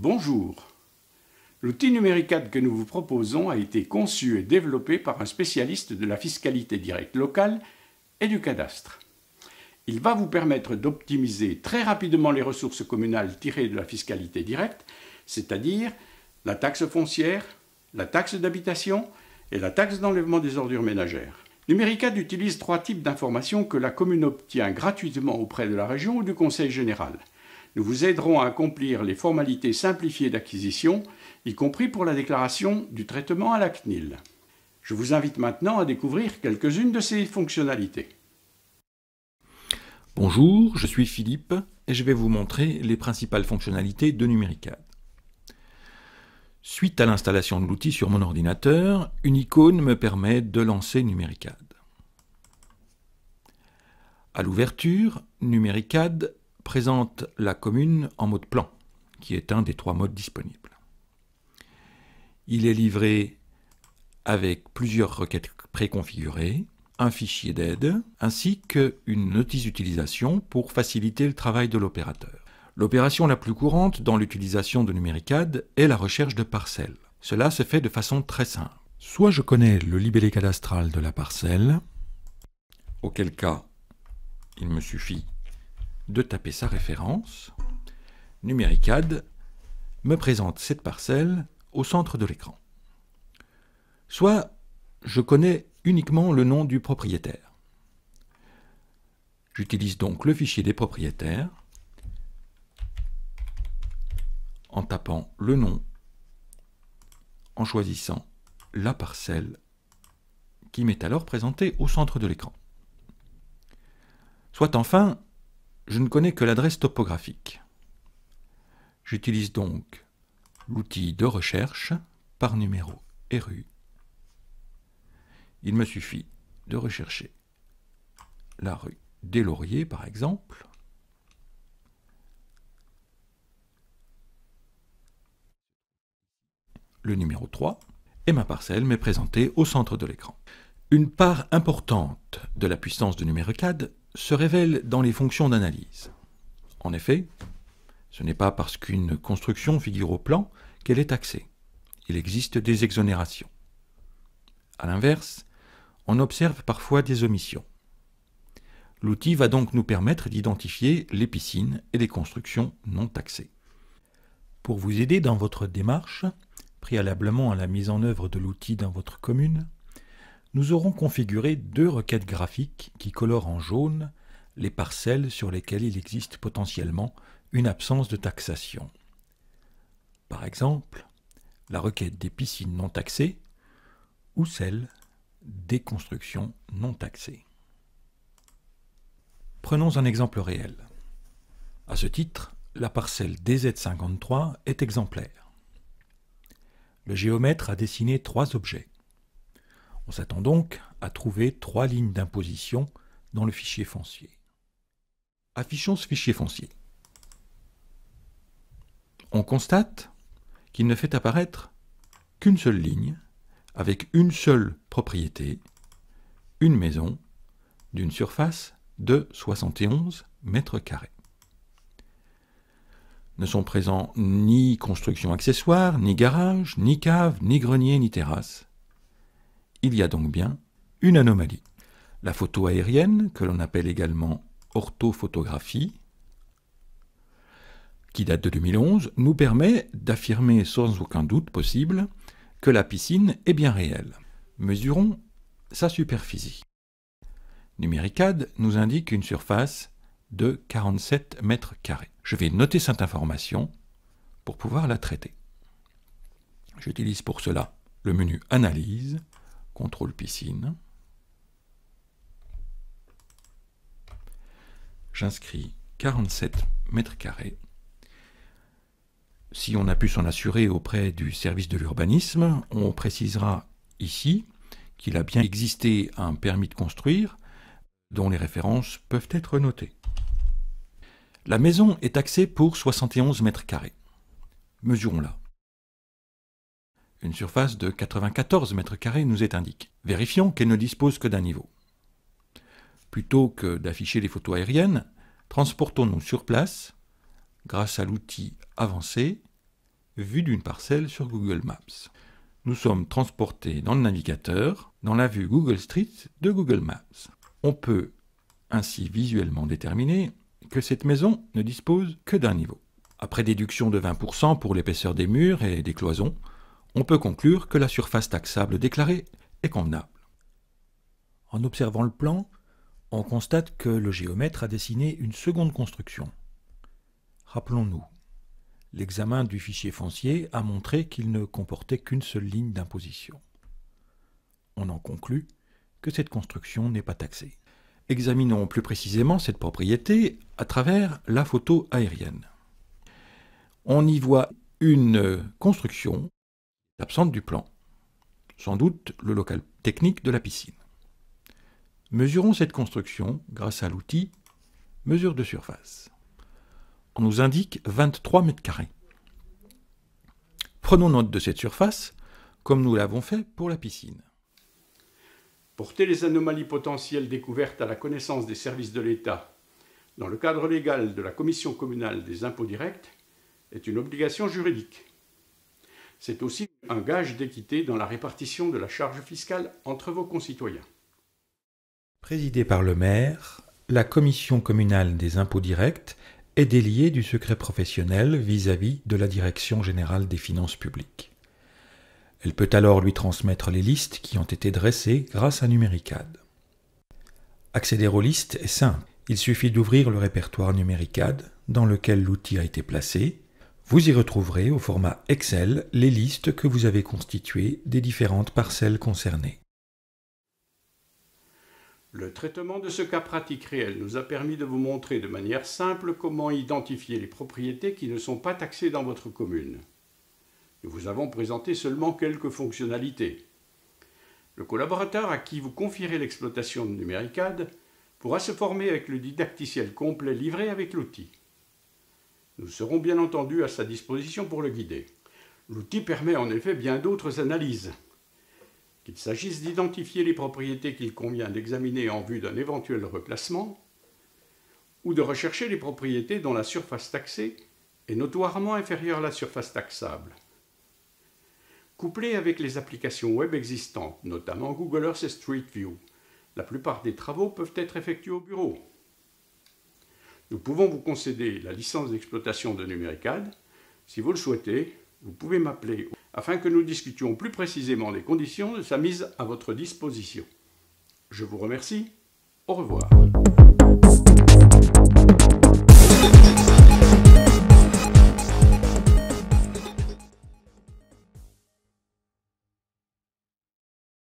Bonjour. L'outil Numericad que nous vous proposons a été conçu et développé par un spécialiste de la fiscalité directe locale et du cadastre. Il va vous permettre d'optimiser très rapidement les ressources communales tirées de la fiscalité directe, c'est-à-dire la taxe foncière, la taxe d'habitation et la taxe d'enlèvement des ordures ménagères. Numericad utilise 3 types d'informations que la commune obtient gratuitement auprès de la région ou du Conseil général. Nous vous aiderons à accomplir les formalités simplifiées d'acquisition, y compris pour la déclaration du traitement à la CNIL. Je vous invite maintenant à découvrir quelques-unes de ces fonctionnalités. Bonjour, je suis Philippe et je vais vous montrer les principales fonctionnalités de Numericad. Suite à l'installation de l'outil sur mon ordinateur, une icône me permet de lancer Numericad. À l'ouverture, Numericad présente la commune en mode plan, qui est un des 3 modes disponibles. Il est livré avec plusieurs requêtes préconfigurées, un fichier d'aide, ainsi qu'une notice d'utilisation pour faciliter le travail de l'opérateur. L'opération la plus courante dans l'utilisation de Numericad est la recherche de parcelles. Cela se fait de façon très simple. Soit je connais le libellé cadastral de la parcelle, auquel cas il me suffit de taper sa référence. Numericad me présente cette parcelle au centre de l'écran. Soit je connais uniquement le nom du propriétaire. J'utilise donc le fichier des propriétaires en tapant le nom, en choisissant la parcelle qui m'est alors présentée au centre de l'écran. Soit enfin, je ne connais que l'adresse topographique. J'utilise donc l'outil de recherche par numéro et rue. Il me suffit de rechercher la rue des Lauriers, par exemple, le numéro 3, et ma parcelle m'est présentée au centre de l'écran. Une part importante de la puissance de Numericad se révèle dans les fonctions d'analyse. En effet, ce n'est pas parce qu'une construction figure au plan qu'elle est taxée. Il existe des exonérations. A l'inverse, on observe parfois des omissions. L'outil va donc nous permettre d'identifier les piscines et les constructions non taxées. Pour vous aider dans votre démarche, préalablement à la mise en œuvre de l'outil dans votre commune, nous aurons configuré 2 requêtes graphiques qui colorent en jaune les parcelles sur lesquelles il existe potentiellement une absence de taxation. Par exemple, la requête des piscines non taxées ou celle des constructions non taxées. Prenons un exemple réel. À ce titre, la parcelle DZ53 est exemplaire. Le géomètre a dessiné 3 objets. On s'attend donc à trouver 3 lignes d'imposition dans le fichier foncier. Affichons ce fichier foncier. On constate qu'il ne fait apparaître qu'une seule ligne, avec une seule propriété, une maison, d'une surface de 71 mètres carrés. Ne sont présents ni construction accessoire, ni garage, ni cave, ni grenier, ni terrasse. Il y a donc bien une anomalie. La photo aérienne, que l'on appelle également orthophotographie, qui date de 2011, nous permet d'affirmer sans aucun doute possible que la piscine est bien réelle. Mesurons sa superficie. Numericad nous indique une surface de 47 mètres carrés. Je vais noter cette information pour pouvoir la traiter. J'utilise pour cela le menu Analyse, Contrôle piscine. J'inscris 47 mètres carrés. Si on a pu s'en assurer auprès du service de l'urbanisme, on précisera ici qu'il a bien existé un permis de construire dont les références peuvent être notées. La maison est taxée pour 71 mètres carrés. Mesurons-la. Une surface de 94 mètres carrés nous est indiquée. Vérifions qu'elle ne dispose que d'un niveau. Plutôt que d'afficher les photos aériennes, transportons-nous sur place grâce à l'outil avancé vue d'une parcelle sur Google Maps. Nous sommes transportés dans le navigateur, dans la vue Google Street de Google Maps. On peut ainsi visuellement déterminer que cette maison ne dispose que d'un niveau. Après déduction de 20% pour l'épaisseur des murs et des cloisons, on peut conclure que la surface taxable déclarée est convenable. En observant le plan, on constate que le géomètre a dessiné une seconde construction. Rappelons-nous, l'examen du fichier foncier a montré qu'il ne comportait qu'une seule ligne d'imposition. On en conclut que cette construction n'est pas taxée. Examinons plus précisément cette propriété à travers la photo aérienne. On y voit une construction absente du plan, sans doute le local technique de la piscine. Mesurons cette construction grâce à l'outil mesure de surface. On nous indique 23 mètres carrés. Prenons note de cette surface, comme nous l'avons fait pour la piscine. Porter les anomalies potentielles découvertes à la connaissance des services de l'État dans le cadre légal de la Commission communale des impôts directs est une obligation juridique. C'est aussi un gage d'équité dans la répartition de la charge fiscale entre vos concitoyens. Présidée par le maire, la Commission communale des impôts directs est déliée du secret professionnel vis-à-vis de la Direction générale des finances publiques. Elle peut alors lui transmettre les listes qui ont été dressées grâce à Numericad. Accéder aux listes est simple. Il suffit d'ouvrir le répertoire Numericad dans lequel l'outil a été placé. Vous y retrouverez au format Excel les listes que vous avez constituées des différentes parcelles concernées. Le traitement de ce cas pratique réel nous a permis de vous montrer de manière simple comment identifier les propriétés qui ne sont pas taxées dans votre commune. Nous vous avons présenté seulement quelques fonctionnalités. Le collaborateur à qui vous confierez l'exploitation de Numericad pourra se former avec le didacticiel complet livré avec l'outil. Nous serons bien entendu à sa disposition pour le guider. L'outil permet en effet bien d'autres analyses. Qu'il s'agisse d'identifier les propriétés qu'il convient d'examiner en vue d'un éventuel reclassement, ou de rechercher les propriétés dont la surface taxée est notoirement inférieure à la surface taxable. Couplé avec les applications web existantes, notamment Google Earth et Street View, la plupart des travaux peuvent être effectués au bureau. Nous pouvons vous concéder la licence d'exploitation de Numericad. Si vous le souhaitez, vous pouvez m'appeler afin que nous discutions plus précisément des conditions de sa mise à votre disposition. Je vous remercie. Au revoir.